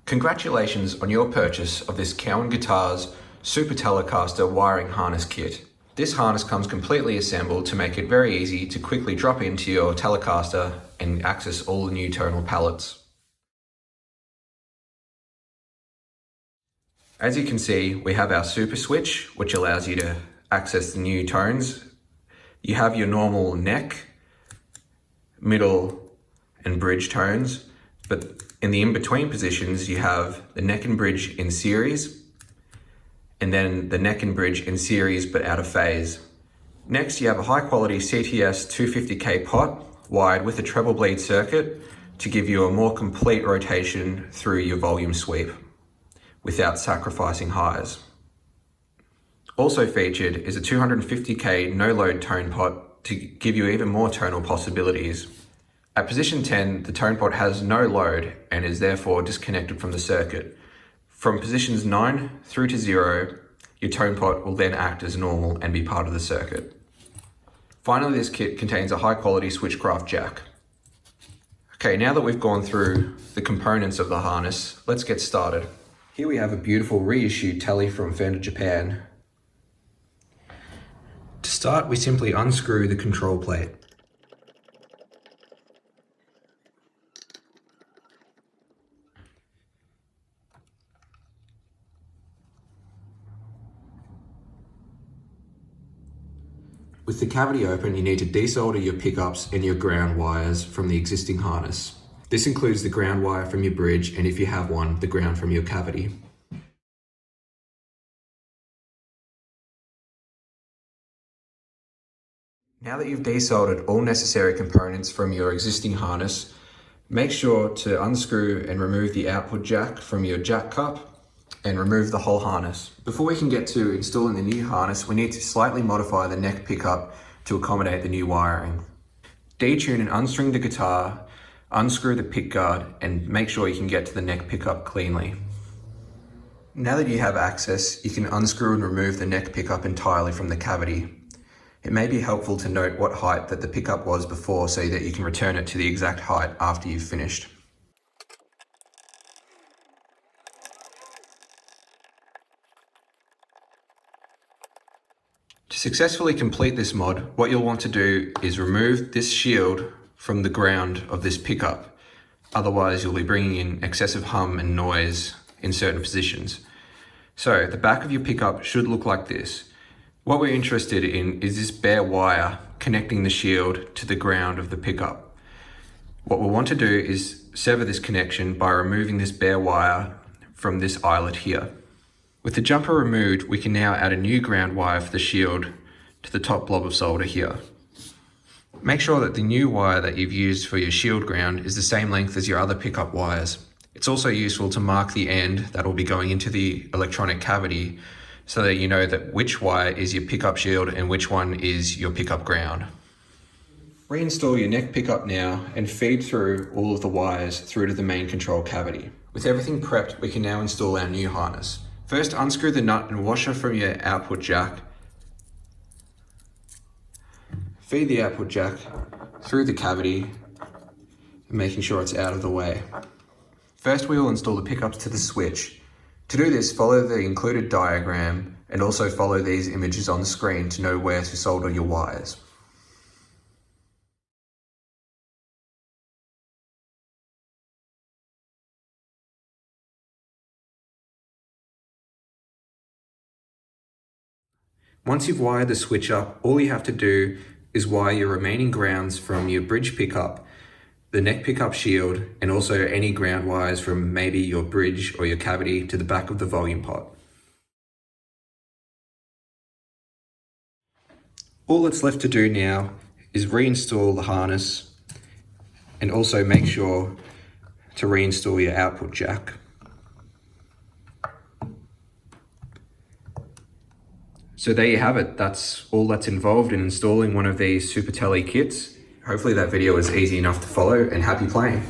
Congratulations on your purchase of this Cowan Guitars Super Telecaster wiring harness kit. This harness comes completely assembled to make it very easy to quickly drop into your Telecaster and access all the new tonal palettes. As you can see, we have our Super Switch, which allows you to access the new tones. You have your normal neck, middle, and bridge tones, but in the in-between positions, you have the neck and bridge in series, and then the neck and bridge in series but out of phase. Next, you have a high-quality CTS 250K pot wired with a treble bleed circuit to give you a more complete rotation through your volume sweep without sacrificing highs. Also featured is a 250K no-load tone pot to give you even more tonal possibilities. At position 10, the tone pot has no load and is therefore disconnected from the circuit. From positions 9 through to 0, your tone pot will then act as normal and be part of the circuit. Finally, this kit contains a high-quality Switchcraft Jack. Okay, now that we've gone through the components of the harness, let's get started. Here we have a beautiful reissued Tele from Fender Japan. To start, we simply unscrew the control plate. With the cavity open, you need to desolder your pickups and your ground wires from the existing harness. This includes the ground wire from your bridge, and if you have one, the ground from your cavity. Now that you've desoldered all necessary components from your existing harness, make sure to unscrew and remove the output jack from your jack cup and remove the whole harness. Before we can get to installing the new harness, we need to slightly modify the neck pickup to accommodate the new wiring. Detune and unstring the guitar, unscrew the pickguard, and make sure you can get to the neck pickup cleanly. Now that you have access, you can unscrew and remove the neck pickup entirely from the cavity. It may be helpful to note what height that the pickup was before so that you can return it to the exact height after you've finished. To successfully complete this mod, what you'll want to do is remove this shield from the ground of this pickup. Otherwise, you'll be bringing in excessive hum and noise in certain positions. So the back of your pickup should look like this. What we're interested in is this bare wire connecting the shield to the ground of the pickup. What we'll want to do is sever this connection by removing this bare wire from this eyelet here. With the jumper removed, we can now add a new ground wire for the shield to the top blob of solder here. Make sure that the new wire that you've used for your shield ground is the same length as your other pickup wires. It's also useful to mark the end that will be going into the electronic cavity so that you know that which wire is your pickup shield and which one is your pickup ground. Reinstall your neck pickup now and feed through all of the wires through to the main control cavity. With everything prepped, we can now install our new harness. First, unscrew the nut and washer from your output jack. Feed the output jack through the cavity, making sure it's out of the way. First, we will install the pickups to the switch. To do this, follow the included diagram and also follow these images on the screen to know where to solder your wires. Once you've wired the switch up, all you have to do is wire your remaining grounds from your bridge pickup, the neck pickup shield, and also any ground wires from maybe your bridge or your cavity to the back of the volume pot. All that's left to do now is reinstall the harness and also make sure to reinstall your output jack. So there you have it. That's all that's involved in installing one of these Super Tele kits. Hopefully that video was easy enough to follow, and happy playing.